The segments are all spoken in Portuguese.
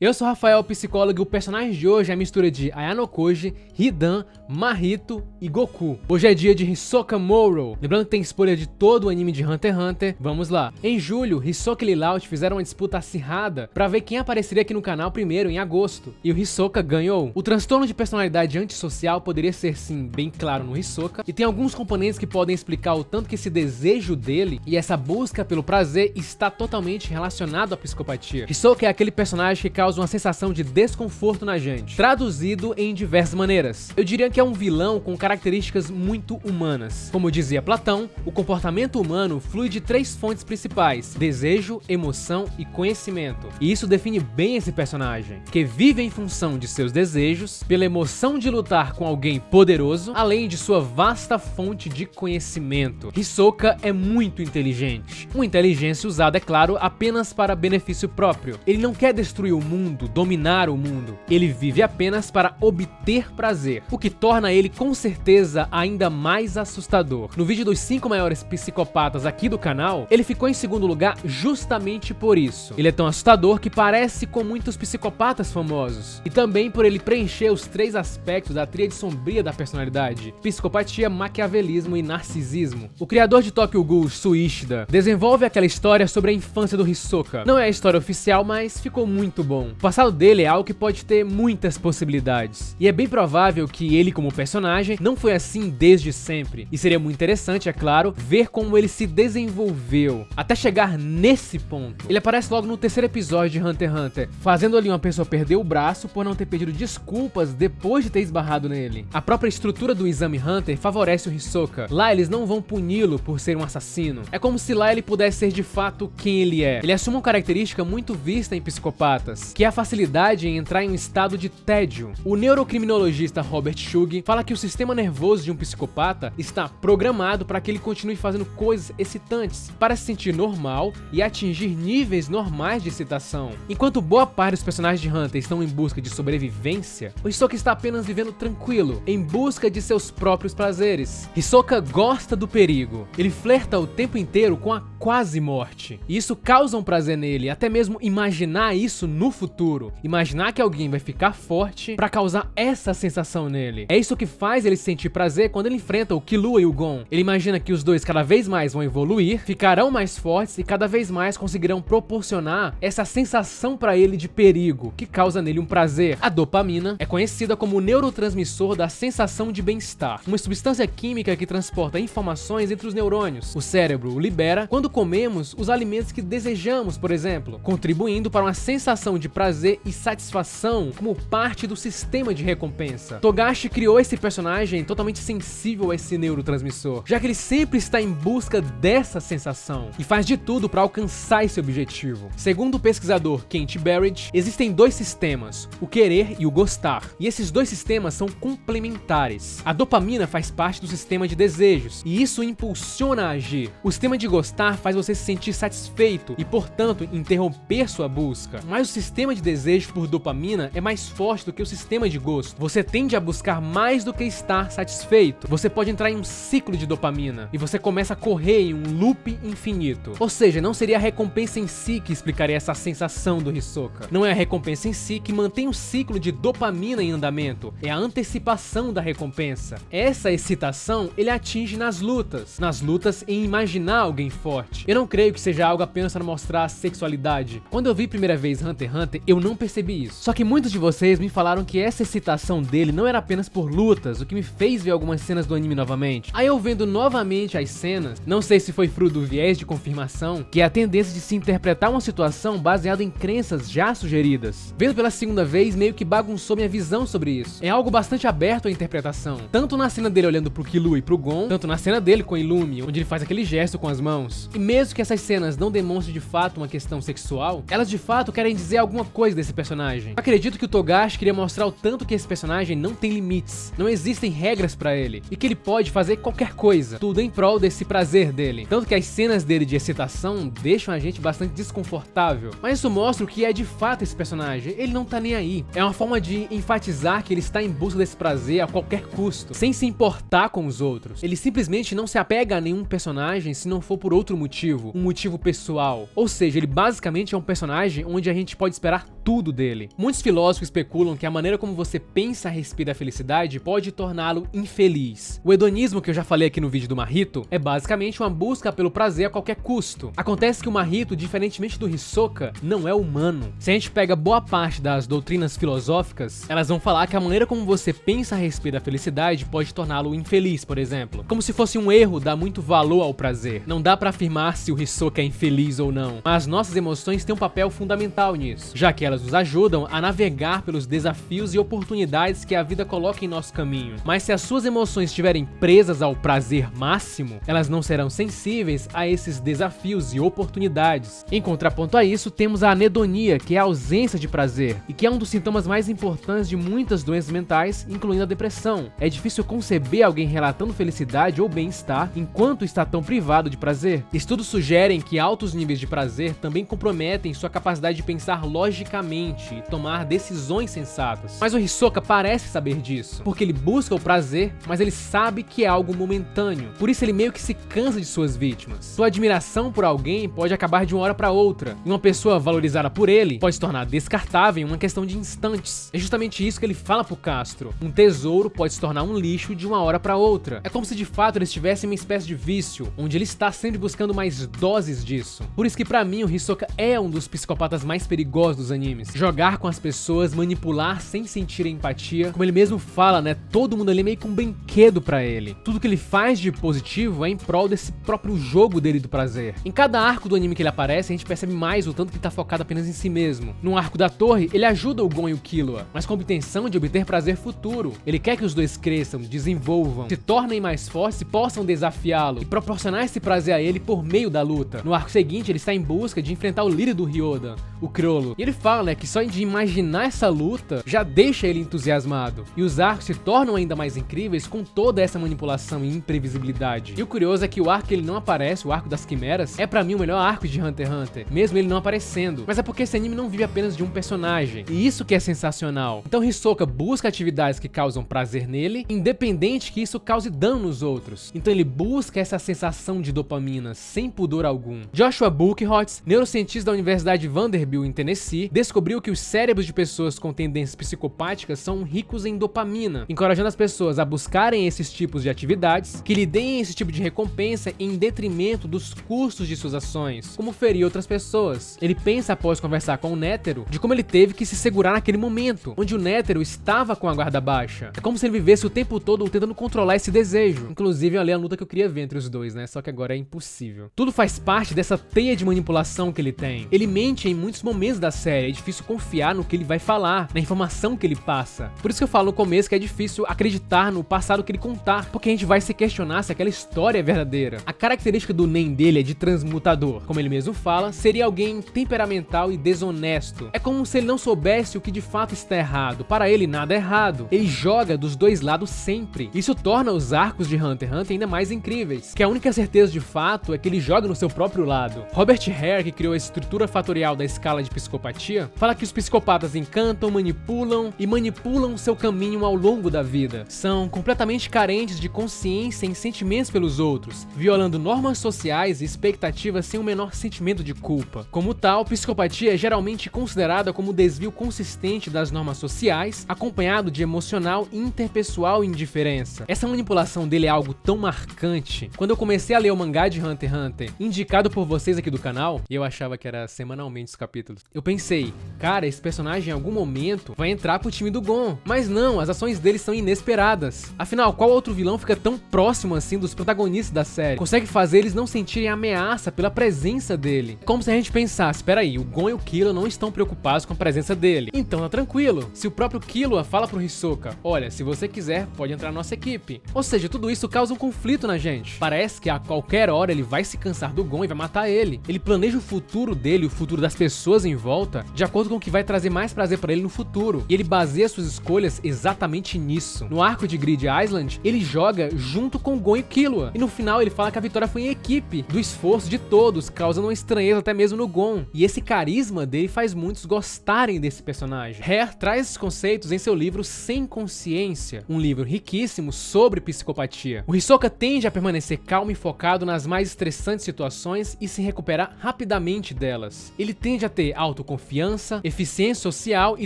Eu sou o Rafael, psicólogo, e o personagem de hoje é a mistura de Ayano Koji, Hidan, Mahito e Goku. Hoje é dia de Hisoka Moro. Lembrando que tem spoiler de todo o anime de Hunter x Hunter, vamos lá. Em julho, Hisoka e Lilaut fizeram uma disputa acirrada pra ver quem apareceria aqui no canal primeiro em agosto, e o Hisoka ganhou. O transtorno de personalidade antissocial poderia ser sim bem claro no Hisoka, e tem alguns componentes que podem explicar o tanto que esse desejo dele e essa busca pelo prazer está totalmente relacionado à psicopatia. Hisoka é aquele personagem que causa uma sensação de desconforto na gente, traduzido em diversas maneiras. Eu diria que é um vilão com características muito humanas. Como dizia Platão, o comportamento humano flui de três fontes principais: desejo, emoção e conhecimento. E isso define bem esse personagem, que vive em função de seus desejos, pela emoção de lutar com alguém poderoso, além de sua vasta fonte de conhecimento. Hisoka é muito inteligente. Uma inteligência usada, é claro, apenas para benefício próprio. Ele não quer destruir o mundo, dominar o mundo. Ele vive apenas para obter prazer, o que torna ele com certeza ainda mais assustador. No vídeo dos 5 maiores psicopatas aqui do canal, ele ficou em segundo lugar justamente por isso. Ele é tão assustador que parece com muitos psicopatas famosos, e também por ele preencher os 3 aspectos da tríade sombria da personalidade: psicopatia, maquiavelismo e narcisismo. O criador de Tokyo Ghoul, Suishida, desenvolve aquela história sobre a infância do Hisoka. Não é a história oficial, mas ficou muito bom. O passado dele é algo que pode ter muitas possibilidades, e é bem provável que ele, como personagem, não foi assim desde sempre, e seria muito interessante, é claro, ver como ele se desenvolveu até chegar nesse ponto. Ele aparece logo no 3º episódio de Hunter x Hunter, fazendo ali uma pessoa perder o braço por não ter pedido desculpas depois de ter esbarrado nele. A própria estrutura do exame Hunter favorece o Hisoka. Lá eles não vão puni-lo por ser um assassino. É como se lá ele pudesse ser de fato quem ele é. Ele assume uma característica muito vista em psicopatas, que é a facilidade em entrar em um estado de tédio. O neurocriminologista Robert Shug fala que o sistema nervoso de um psicopata está programado para que ele continue fazendo coisas excitantes, para se sentir normal e atingir níveis normais de excitação. Enquanto boa parte dos personagens de Hunter estão em busca de sobrevivência, o Hisoka está apenas vivendo tranquilo, em busca de seus próprios prazeres. Hisoka gosta do perigo. Ele flerta o tempo inteiro com a quase morte, e isso causa um prazer nele, até mesmo imaginar isso no futuro. Imaginar que alguém vai ficar forte pra causar essa sensação nele. É isso que faz ele sentir prazer quando ele enfrenta o Killua e o Gon. Ele imagina que os dois cada vez mais vão evoluir, ficarão mais fortes e cada vez mais conseguirão proporcionar essa sensação pra ele de perigo, que causa nele um prazer. A dopamina é conhecida como o neurotransmissor da sensação de bem-estar, uma substância química que transporta informações entre os neurônios. O cérebro o libera quando comemos os alimentos que desejamos, por exemplo, contribuindo para uma sensação de prazer e satisfação como parte do sistema de recompensa. Togashi criou esse personagem totalmente sensível a esse neurotransmissor, já que ele sempre está em busca dessa sensação e faz de tudo para alcançar esse objetivo. Segundo o pesquisador Kent Barrett, existem 2 sistemas, o querer e o gostar, e esses 2 sistemas são complementares. A dopamina faz parte do sistema de desejos, e isso impulsiona a agir. O sistema de gostar faz você se sentir satisfeito e, portanto, interromper sua busca. Mas o sistema de desejo por dopamina é mais forte do que o sistema de gosto. Você tende a buscar mais do que estar satisfeito. Você pode entrar em um ciclo de dopamina e você começa a correr em um loop infinito. Ou seja, não seria a recompensa em si que explicaria essa sensação do Hisoka. Não é a recompensa em si que mantém o ciclo de dopamina em andamento. É a antecipação da recompensa. Essa excitação ele atinge nas lutas em imaginar alguém forte. Eu não creio que seja algo apenas para mostrar a sexualidade. Quando eu vi primeira vez Hunter x Hunter, eu não percebi isso. Só que muitos de vocês me falaram que essa excitação dele não era apenas por lutas, o que me fez ver algumas cenas do anime novamente. Aí eu vendo novamente as cenas, não sei se foi fruto do viés de confirmação, que é a tendência de se interpretar uma situação baseada em crenças já sugeridas. Vendo pela segunda vez, meio que bagunçou minha visão sobre isso. É algo bastante aberto à interpretação, tanto na cena dele olhando pro Killua e pro Gon, tanto na cena dele com Illumi, onde ele faz aquele gesto com as mãos. E mesmo que essas cenas não demonstrem de fato uma questão sexual, elas de fato querem dizer alguma coisa desse personagem. Acredito que o Togashi queria mostrar o tanto que esse personagem não tem limites, não existem regras pra ele, e que ele pode fazer qualquer coisa, tudo em prol desse prazer dele. Tanto que as cenas dele de excitação deixam a gente bastante desconfortável. Mas isso mostra o que é de fato esse personagem, ele não tá nem aí. É uma forma de enfatizar que ele está em busca desse prazer a qualquer custo, sem se importar com os outros. Ele simplesmente não se apega a nenhum personagem se não for por outro motivo, um motivo pessoal. Ou seja, ele basicamente é um personagem onde a gente pode esperar tudo dele. Muitos filósofos especulam que a maneira como você pensa a respeito da felicidade pode torná-lo infeliz. O hedonismo, que eu já falei aqui no vídeo do Mahito, é basicamente uma busca pelo prazer a qualquer custo. Acontece que o Mahito, diferentemente do Hisoka, não é humano. Se a gente pega boa parte das doutrinas filosóficas, elas vão falar que a maneira como você pensa a respeito da felicidade pode torná-lo infeliz, por exemplo. Como se fosse um erro dar muito valor ao prazer. Não dá pra afirmar se o Hisoka é infeliz ou não, mas nossas emoções têm um papel fundamental nisso, já que elas nos ajudam a navegar pelos desafios e oportunidades que a vida coloca em nosso caminho. Mas se as suas emoções estiverem presas ao prazer máximo, elas não serão sensíveis a esses desafios e oportunidades. Em contraponto a isso, temos a anedonia, que é a ausência de prazer, e que é um dos sintomas mais importantes de muitas doenças mentais, incluindo a depressão. É difícil conceber alguém relatando felicidade ou bem-estar enquanto está tão privado de prazer. Estudos sugerem que altos níveis de prazer também comprometem sua capacidade de pensar logicamente e tomar decisões sensatas. Mas o Hisoka parece saber disso, porque ele busca o prazer, mas ele sabe que é algo momentâneo. Por isso ele meio que se cansa de suas vítimas. Sua admiração por alguém pode acabar de uma hora para outra, e uma pessoa valorizada por ele pode se tornar descartável em uma questão de instantes. É justamente isso que ele fala pro Castro. Um tesouro pode se tornar um lixo de uma hora para outra. É como se de fato eles tivessem uma espécie de vício, onde ele está sempre buscando mais doses disso. Por isso que pra mim o Hisoka é um dos psicopatas mais perigosos dos animes. Jogar com as pessoas, manipular sem sentir empatia, como ele mesmo fala, né? Todo mundo ali é meio que um brinquedo pra ele. Tudo que ele faz de positivo é em prol desse próprio jogo dele do prazer. Em cada arco do anime que ele aparece, a gente percebe mais o tanto que ele tá focado apenas em si mesmo. No arco da torre, ele ajuda o Gon e o Killua, mas com a intenção de obter prazer futuro. Ele quer que os dois cresçam, desenvolvam, se tornem mais fortes e possam desafiá-lo e proporcionar esse prazer a ele por meio da luta. No arco seguinte, ele está em busca de enfrentar o líder do Ryodan, o Chrollo. E ele fala, né, que só de imaginar essa luta já deixa ele entusiasmado. E os arcos se tornam ainda mais incríveis com toda essa manipulação e imprevisibilidade. E o curioso é que o arco que ele não aparece, o arco das quimeras, é pra mim o melhor arco de Hunter x Hunter, mesmo ele não aparecendo. Mas é porque esse anime não vive apenas de um personagem, e isso que é sensacional. Então Hisoka busca atividades que causam prazer nele, independente que isso cause dano nos outros. Então ele busca essa sensação de dopamina, sem pudor algum. Joshua Buchholz, neurocientista da Universidade Vanderbilt em Tennessee, descobriu que os cérebros de pessoas com tendências psicopáticas são ricos em dopamina, encorajando as pessoas a buscarem esses tipos de atividades que lhe deem esse tipo de recompensa em detrimento dos custos de suas ações, como ferir outras pessoas. Ele pensa, após conversar com o Nétero, de como ele teve que se segurar naquele momento, onde o Nétero estava com a guarda baixa. É como se ele vivesse o tempo todo tentando controlar esse desejo. Inclusive, olha a luta que eu queria ver entre os dois, né? Só que agora é impossível. Tudo faz parte dessa teia de manipulação que ele tem. Ele mente em muitos momentos da série, é difícil confiar no que ele vai falar, na informação que ele passa. Por isso que eu falo no começo que é difícil acreditar no passado que ele contar, porque a gente vai se questionar se aquela história é verdadeira. A característica do Nen dele é de transmutador. Como ele mesmo fala, seria alguém temperamental e desonesto. É como se ele não soubesse o que de fato está errado. Para ele, nada é errado. Ele joga dos dois lados sempre. Isso torna os arcos de Hunter x Hunter ainda mais incríveis, que a única certeza de fato é que ele joga no seu próprio lado. Robert Hare, que criou a estrutura fatorial da escala de psicopatia, fala que os psicopatas encantam, manipulam seu caminho ao longo da vida. São completamente carentes de consciência e sentimentos pelos outros, violando normas sociais e expectativas sem o menor sentimento de culpa. Como tal, psicopatia é geralmente considerada como um desvio consistente das normas sociais, acompanhado de emocional e interpessoal indiferença. Essa manipulação dele é algo tão marcante. Quando eu comecei a ler o mangá de Hunter x Hunter, indicado por vocês aqui do canal, e eu achava que era semanalmente os capítulos, eu pensei, cara, esse personagem em algum momento vai entrar pro time do Gon. Mas não, as ações dele são inesperadas. Afinal, qual outro vilão fica tão próximo assim dos protagonistas da série? Consegue fazer eles não sentirem ameaça pela presença dele. Como se a gente pensasse, peraí, o Gon e o Killua não estão preocupados com a presença dele. Então tá tranquilo. Se o próprio Killua fala pro Hisoka, olha, se você quiser, pode entrar na nossa equipe. Ou seja, tudo isso causa um conflito na gente. Parece que a qualquer hora ele vai se cansar do Gon e vai matar ele. Ele planeja o futuro dele, o futuro das pessoas em volta, de acordo com o que vai trazer mais prazer pra ele no futuro. E ele baseia suas escolhas exatamente nisso. No arco de Grid Island, ele joga junto com o Gon e Killua. E no final ele fala que a vitória foi em equipe, do esforço de todos, causando uma estranheza até mesmo no Gon. E esse carisma dele faz muitos gostarem desse personagem. Hare traz esses conceitos em seu livro Sem Consciência, um livro riquíssimo sobre psicopatia. O Hisoka tende a permanecer calmo e focado nas mais estressantes situações e se recuperar rapidamente delas. Ele tende a ter autoconfiança liderança, eficiência social e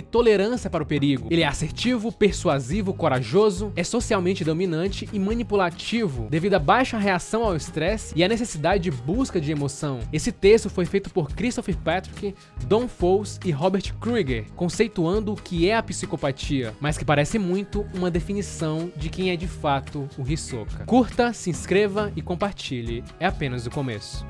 tolerância para o perigo. Ele é assertivo, persuasivo, corajoso, é socialmente dominante e manipulativo devido à baixa reação ao estresse e à necessidade de busca de emoção. Esse texto foi feito por Christopher Patrick, Don Fowles e Robert Krueger, conceituando o que é a psicopatia, mas que parece muito uma definição de quem é de fato o Hisoka. Curta, se inscreva e compartilhe. É apenas o começo.